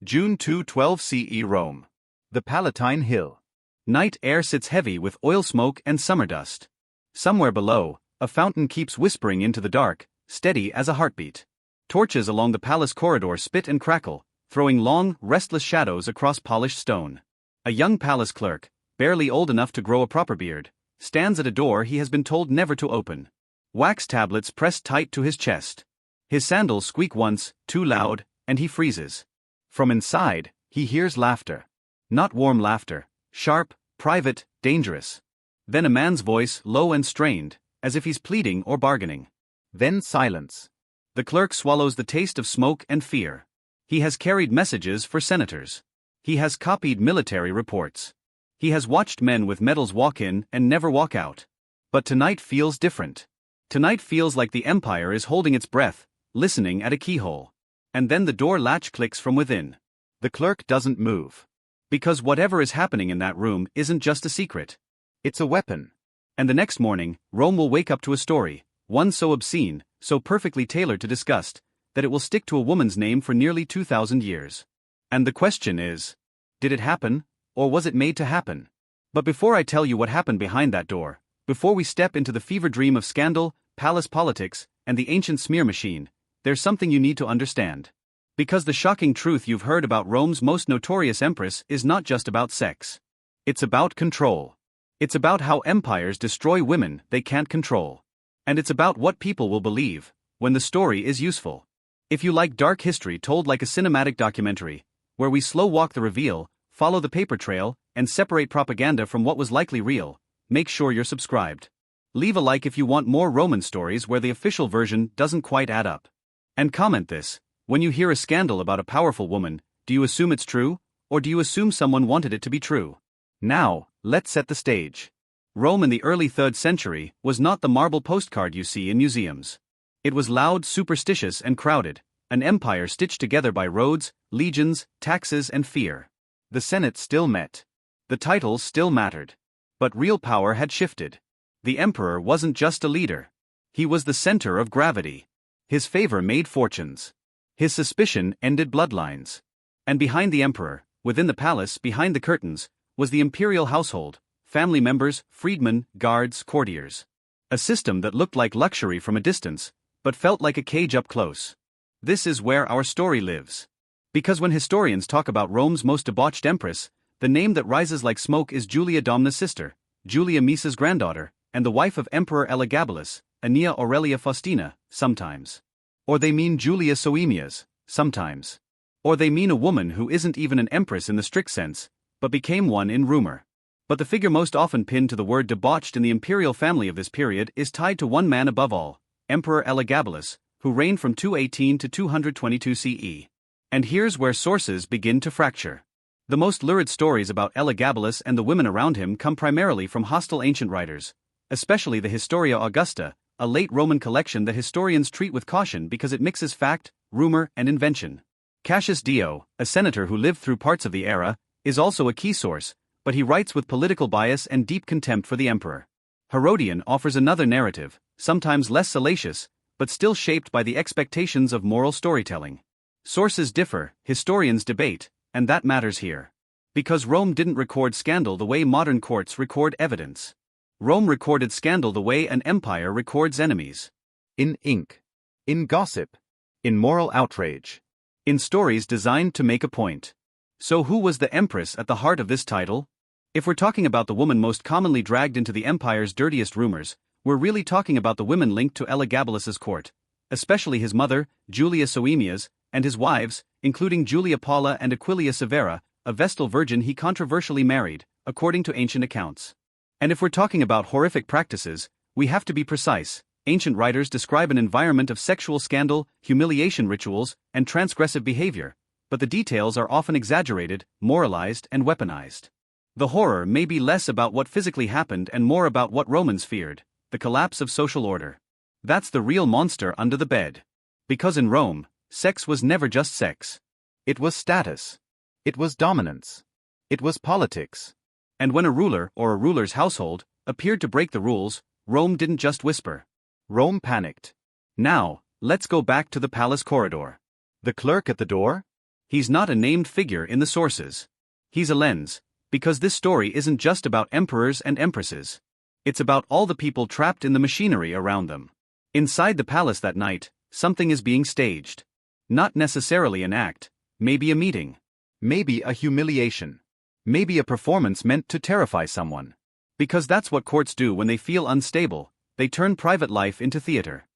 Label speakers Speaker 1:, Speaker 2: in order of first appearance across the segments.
Speaker 1: June 212 CE Rome. The Palatine Hill. Night air sits heavy with oil smoke and summer dust. Somewhere below, a fountain keeps whispering into the dark, steady as a heartbeat. Torches along the palace corridor spit and crackle, throwing long, restless shadows across polished stone. A young palace clerk, barely old enough to grow a proper beard, stands at a door he has been told never to open. Wax tablets pressed tight to his chest. His sandals squeak once, too loud, and he freezes. From inside, he hears laughter. Not warm laughter, sharp, private, dangerous. Then a man's voice, low and strained, as if he's pleading or bargaining. Then silence. The clerk swallows the taste of smoke and fear. He has carried messages for senators. He has copied military reports. He has watched men with medals walk in and never walk out. But tonight feels different. Tonight feels like the empire is holding its breath, listening at a keyhole. And then the door latch clicks from within. The clerk doesn't move. Because whatever is happening in that room isn't just a secret. It's a weapon. And the next morning, Rome will wake up to a story, one so obscene, so perfectly tailored to disgust, that it will stick to a woman's name for nearly 2,000 years. And the question is, did it happen, or was it made to happen? But before I tell you what happened behind that door, before we step into the fever dream of scandal, palace politics, and the ancient smear machine, there's something you need to understand. Because the shocking truth you've heard about Rome's most notorious empress is not just about sex. It's about control. It's about how empires destroy women they can't control. And it's about what people will believe when the story is useful. If you like dark history told like a cinematic documentary, where we slow walk the reveal, follow the paper trail, and separate propaganda from what was likely real, make sure you're subscribed. Leave a like if you want more Roman stories where the official version doesn't quite add up. And comment this: when you hear a scandal about a powerful woman, do you assume it's true, or do you assume someone wanted it to be true? Now, let's set the stage. Rome in the early 3rd century was not the marble postcard you see in museums. It was loud, superstitious, and crowded, an empire stitched together by roads, legions, taxes, and fear. The Senate still met. The titles still mattered. But real power had shifted. The emperor wasn't just a leader. He was the center of gravity. His favor made fortunes. His suspicion ended bloodlines. And behind the emperor, within the palace, behind the curtains, was the imperial household, family members, freedmen, guards, courtiers. A system that looked like luxury from a distance, but felt like a cage up close. This is where our story lives. Because when historians talk about Rome's most debauched empress, the name that rises like smoke is Julia Domna's sister, Julia Maesa's granddaughter, and the wife of Emperor Elagabalus, Aeneas Aurelia Faustina, sometimes. Or they mean Julia Soaemias, sometimes. Or they mean a woman who isn't even an empress in the strict sense, but became one in rumor. But the figure most often pinned to the word debauched in the imperial family of this period is tied to one man above all, Emperor Elagabalus, who reigned from 218 to 222 CE. And here's where sources begin to fracture. The most lurid stories about Elagabalus and the women around him come primarily from hostile ancient writers, especially the Historia Augusta, a late Roman collection that historians treat with caution because it mixes fact, rumor, and invention. Cassius Dio, a senator who lived through parts of the era, is also a key source, but he writes with political bias and deep contempt for the emperor. Herodian offers another narrative, sometimes less salacious, but still shaped by the expectations of moral storytelling. Sources differ, historians debate, and that matters here. Because Rome didn't record scandal the way modern courts record evidence. Rome recorded scandal the way an empire records enemies. In ink. In gossip. In moral outrage. In stories designed to make a point. So who was the empress at the heart of this title? If we're talking about the woman most commonly dragged into the empire's dirtiest rumors, we're really talking about the women linked to Elagabalus's court, especially his mother, Julia Soaemias, and his wives, including Julia Paula and Aquilia Severa, a Vestal virgin he controversially married, according to ancient accounts. And if we're talking about horrific practices, we have to be precise. Ancient writers describe an environment of sexual scandal, humiliation rituals, and transgressive behavior, but the details are often exaggerated, moralized, and weaponized. The horror may be less about what physically happened and more about what Romans feared, the collapse of social order. That's the real monster under the bed. Because in Rome, sex was never just sex. It was status. It was dominance. It was politics. And when a ruler, or a ruler's household, appeared to break the rules, Rome didn't just whisper. Rome panicked. Now, let's go back to the palace corridor. The clerk at the door? He's not a named figure in the sources. He's a lens, because this story isn't just about emperors and empresses. It's about all the people trapped in the machinery around them. Inside the palace that night, something is being staged. Not necessarily an act, maybe a meeting. Maybe a humiliation. Maybe a performance meant to terrify someone. Because that's what courts do when they feel unstable, they turn private life into theater.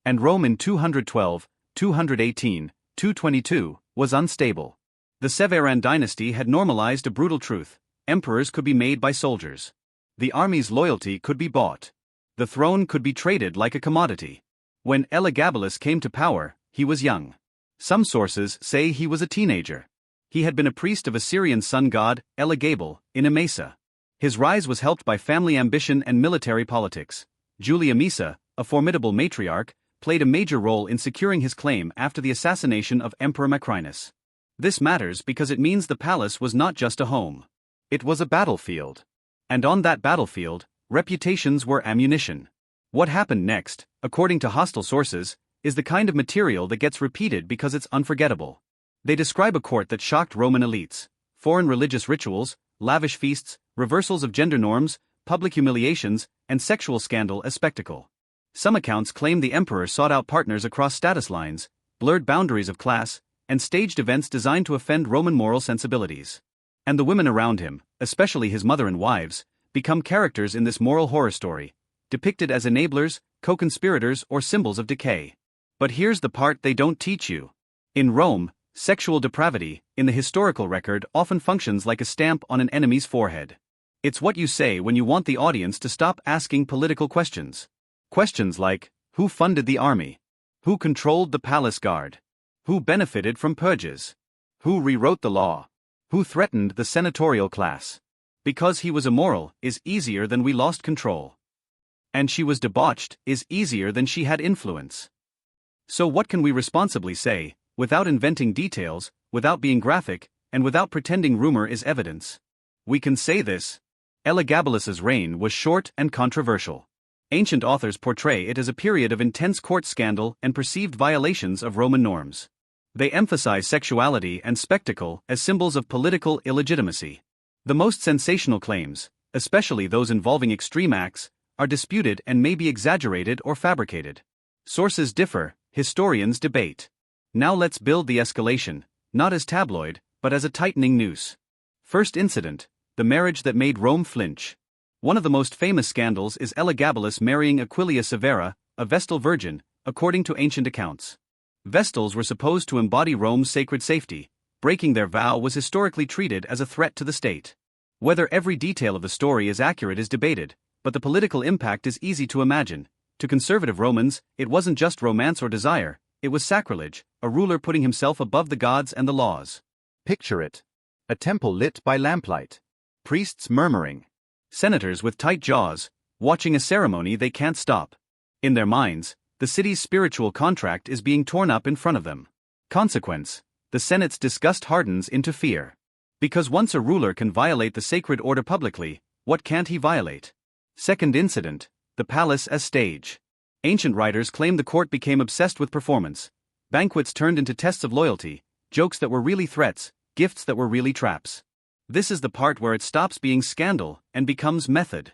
Speaker 1: And Rome in 212, 218, 222, was unstable. The Severan dynasty had normalized a brutal truth: emperors could be made by soldiers. The army's loyalty could be bought. The throne could be traded like a commodity. When Elagabalus came to power, he was young. Some sources say he was a teenager. He had been a priest of Assyrian sun god, Elagabal, in Maesa. His rise was helped by family ambition and military politics. Julia Maesa, a formidable matriarch, played a major role in securing his claim after the assassination of Emperor Macrinus. This matters because it means the palace was not just a home. It was a battlefield. And on that battlefield, reputations were ammunition. What happened next, according to hostile sources, is the kind of material that gets repeated because it's unforgettable. They describe a court that shocked Roman elites: foreign religious rituals, lavish feasts, reversals of gender norms, public humiliations, and sexual scandal as spectacle. Some accounts claim the emperor sought out partners across status lines, blurred boundaries of class, and staged events designed to offend Roman moral sensibilities. And the women around him, especially his mother and wives, become characters in this moral horror story, depicted as enablers, co-conspirators, or symbols of decay. But here's the part they don't teach you. In Rome, sexual depravity, in the historical record, often functions like a stamp on an enemy's forehead. It's what you say when you want the audience to stop asking political questions. Questions like, who funded the army? Who controlled the palace guard? Who benefited from purges? Who rewrote the law? Who threatened the senatorial class? Because he was immoral is easier than we lost control. And she was debauched is easier than she had influence. So what can we responsibly say, without inventing details, without being graphic, and without pretending rumor is evidence? We can say this: Elagabalus's reign was short and controversial. Ancient authors portray it as a period of intense court scandal and perceived violations of Roman norms. They emphasize sexuality and spectacle as symbols of political illegitimacy. The most sensational claims, especially those involving extreme acts, are disputed and may be exaggerated or fabricated. Sources differ, historians debate. Now let's build the escalation, not as tabloid, but as a tightening noose. First incident: the marriage that made Rome flinch. One of the most famous scandals is Elagabalus marrying Aquilia Severa, a Vestal virgin, according to ancient accounts. Vestals were supposed to embody Rome's sacred safety. Breaking their vow was historically treated as a threat to the state. Whether every detail of the story is accurate is debated, but the political impact is easy to imagine. To conservative Romans, it wasn't just romance or desire, it was sacrilege, a ruler putting himself above the gods and the laws. Picture it: a temple lit by lamplight. Priests murmuring. Senators with tight jaws, watching a ceremony they can't stop. In their minds, the city's spiritual contract is being torn up in front of them. Consequence: the Senate's disgust hardens into fear. Because once a ruler can violate the sacred order publicly, what can't he violate? Second incident: the palace as stage. Ancient writers claim the court became obsessed with performance. Banquets turned into tests of loyalty, jokes that were really threats, gifts that were really traps. This is the part where it stops being scandal and becomes method.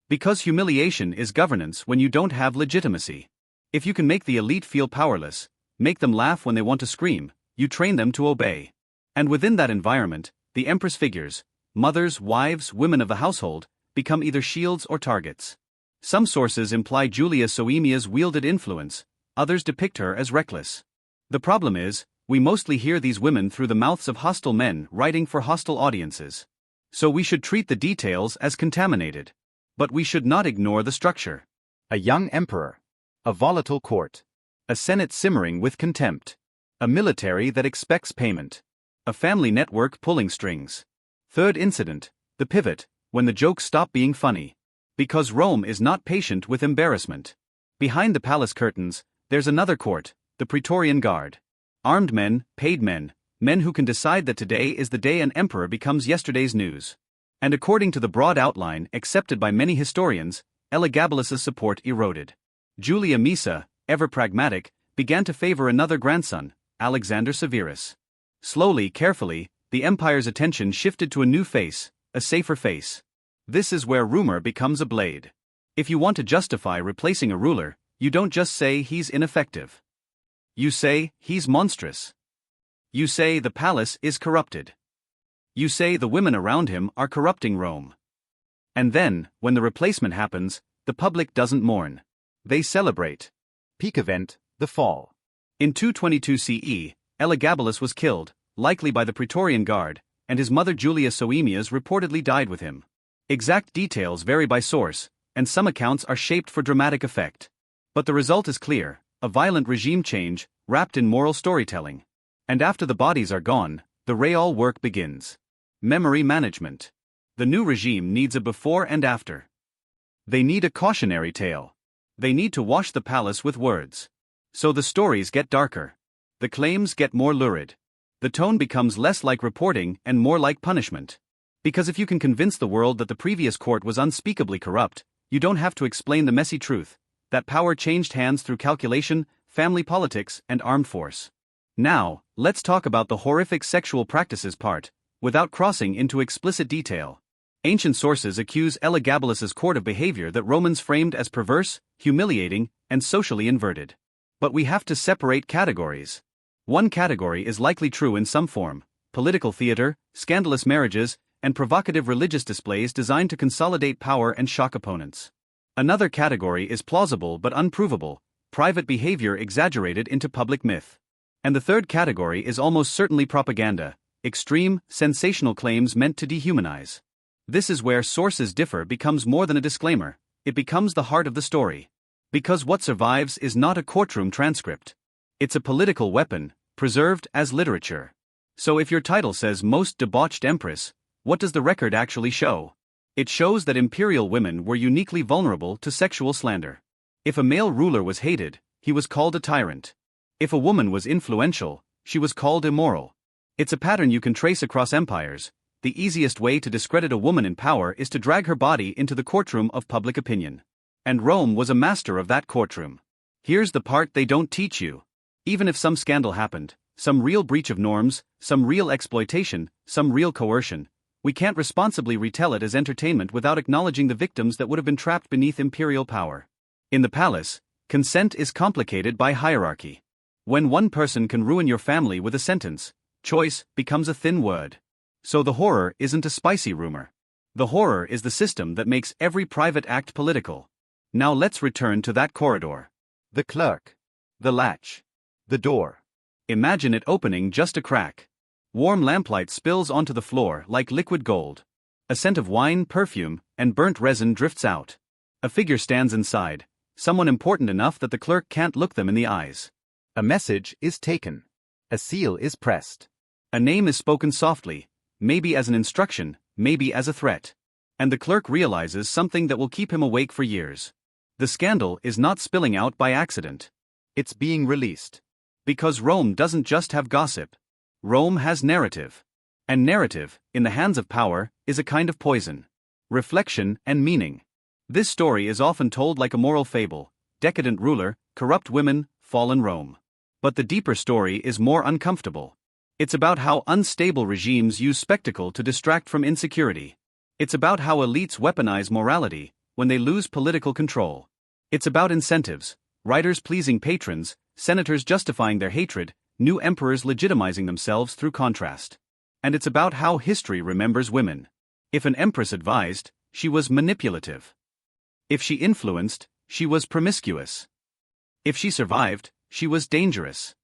Speaker 1: Because humiliation is governance when you don't have legitimacy. If you can make the elite feel powerless, make them laugh when they want to scream, you train them to obey. And within that environment, the Empress figures, mothers, wives, women of the household, become either shields or targets. Some sources imply Julia Soaemias wielded influence, others depict her as reckless. The problem is, we mostly hear these women through the mouths of hostile men writing for hostile audiences. So we should treat the details as contaminated. But we should not ignore the structure. A young emperor. A volatile court. A senate simmering with contempt. A military that expects payment. A family network pulling strings. Third incident: the pivot, when the jokes stop being funny. Because Rome is not patient with embarrassment. Behind the palace curtains, there's another court, the praetorian guard. Armed men, paid men, men who can decide that today is the day an emperor becomes yesterday's news. And according to the broad outline accepted by many historians, Elagabalus's support eroded. Julia Maesa, ever pragmatic, began to favor another grandson, Alexander Severus. Slowly, carefully, the empire's attention shifted to a new face, a safer face. This is where rumor becomes a blade. If you want to justify replacing a ruler, you don't just say he's ineffective. You say he's monstrous. You say the palace is corrupted. You say the women around him are corrupting Rome. And then, when the replacement happens, the public doesn't mourn. They celebrate.
Speaker 2: Peak event, the fall.
Speaker 1: In 222 CE, Elagabalus was killed, likely by the praetorian guard, and his mother Julia Soaemias reportedly died with him. Exact details vary by source, and some accounts are shaped for dramatic effect. But the result is clear, a violent regime change, wrapped in moral storytelling. And after the bodies are gone, the real work begins. Memory management. The new regime needs a before and after. They need a cautionary tale. They need to wash the palace with words. So the stories get darker. The claims get more lurid. The tone becomes less like reporting and more like punishment. Because if you can convince the world that the previous court was unspeakably corrupt, you don't have to explain the messy truth, that power changed hands through calculation, family politics, and armed force. Now, let's talk about the horrific sexual practices part, without crossing into explicit detail. Ancient sources accuse Elagabalus's court of behavior that Romans framed as perverse, humiliating, and socially inverted. But we have to separate categories. One category is likely true in some form: political theater, scandalous marriages, and provocative religious displays designed to consolidate power and shock opponents. Another category is plausible but unprovable, private behavior exaggerated into public myth. And the third category is almost certainly propaganda, extreme, sensational claims meant to dehumanize. This is where sources differ becomes more than a disclaimer, it becomes the heart of the story. Because what survives is not a courtroom transcript. It's a political weapon, preserved as literature. So if your title says Most Debauched Empress, what does the record actually show? It shows that imperial women were uniquely vulnerable to sexual slander. If a male ruler was hated, he was called a tyrant. If a woman was influential, she was called immoral. It's a pattern you can trace across empires. The easiest way to discredit a woman in power is to drag her body into the courtroom of public opinion. And Rome was a master of that courtroom. Here's the part they don't teach you. Even if some scandal happened, some real breach of norms, some real exploitation, some real coercion, we can't responsibly retell it as entertainment without acknowledging the victims that would have been trapped beneath imperial power. In the palace, consent is complicated by hierarchy. When one person can ruin your family with a sentence, choice becomes a thin word. So the horror isn't a spicy rumor. The horror is the system that makes every private act political. Now let's return to that corridor.
Speaker 2: The clerk.
Speaker 1: The latch.
Speaker 2: The door.
Speaker 1: Imagine it opening just a crack. Warm lamplight spills onto the floor like liquid gold. A scent of wine, perfume, and burnt resin drifts out. A figure stands inside, someone important enough that the clerk can't look them in the eyes.
Speaker 2: A message is taken. A seal is pressed.
Speaker 1: A name is spoken softly, maybe as an instruction, maybe as a threat. And the clerk realizes something that will keep him awake for years. The scandal is not spilling out by accident.
Speaker 2: It's being released.
Speaker 1: Because Rome doesn't just have gossip. Rome has narrative. And narrative, in the hands of power, is a kind of poison. Reflection and meaning. This story is often told like a moral fable: decadent ruler, corrupt women, fallen Rome. But the deeper story is more uncomfortable. It's about how unstable regimes use spectacle to distract from insecurity. It's about how elites weaponize morality when they lose political control. It's about incentives, writers pleasing patrons, senators justifying their hatred, new emperors legitimizing themselves through contrast. And it's about how history remembers women. If an empress advised, she was manipulative. If she influenced, she was promiscuous. If she survived, she was dangerous.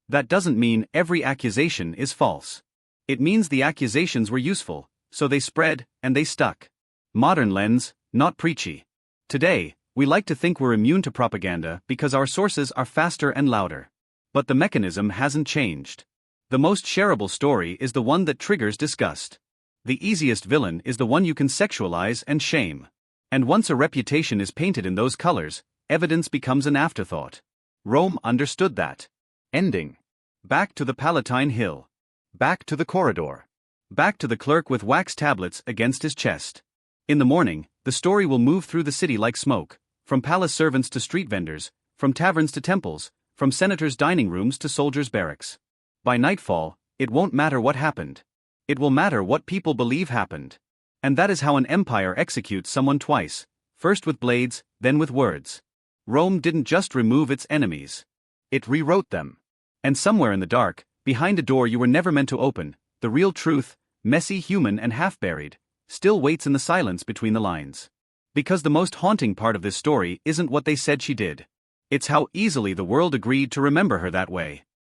Speaker 1: That doesn't mean every accusation is false. It means the accusations were useful, so they spread, and they stuck. Modern lens, not preachy. Today, we like to think we're immune to propaganda because our sources are faster and louder. But the mechanism hasn't changed. The most shareable story is the one that triggers disgust. The easiest villain is the one you can sexualize and shame. And once a reputation is painted in those colors, evidence becomes an afterthought. Rome understood that.
Speaker 2: Ending.
Speaker 1: Back to the Palatine Hill.
Speaker 2: Back to the corridor.
Speaker 1: Back to the clerk with wax tablets against his chest. In the morning, the story will move through the city like smoke, from palace servants to street vendors, from taverns to temples, from senators' dining rooms to soldiers' barracks. By nightfall, It won't matter what happened. It will matter what people believe happened. And that is how an empire executes someone twice, first with blades, then with words. Rome didn't just remove its enemies. It rewrote them. And somewhere in the dark, behind a door you were never meant to open, the real truth, messy, human, and half-buried, still waits in the silence between the lines. Because the most haunting part of this story isn't what they said she did. It's how easily the world agreed to remember her that way.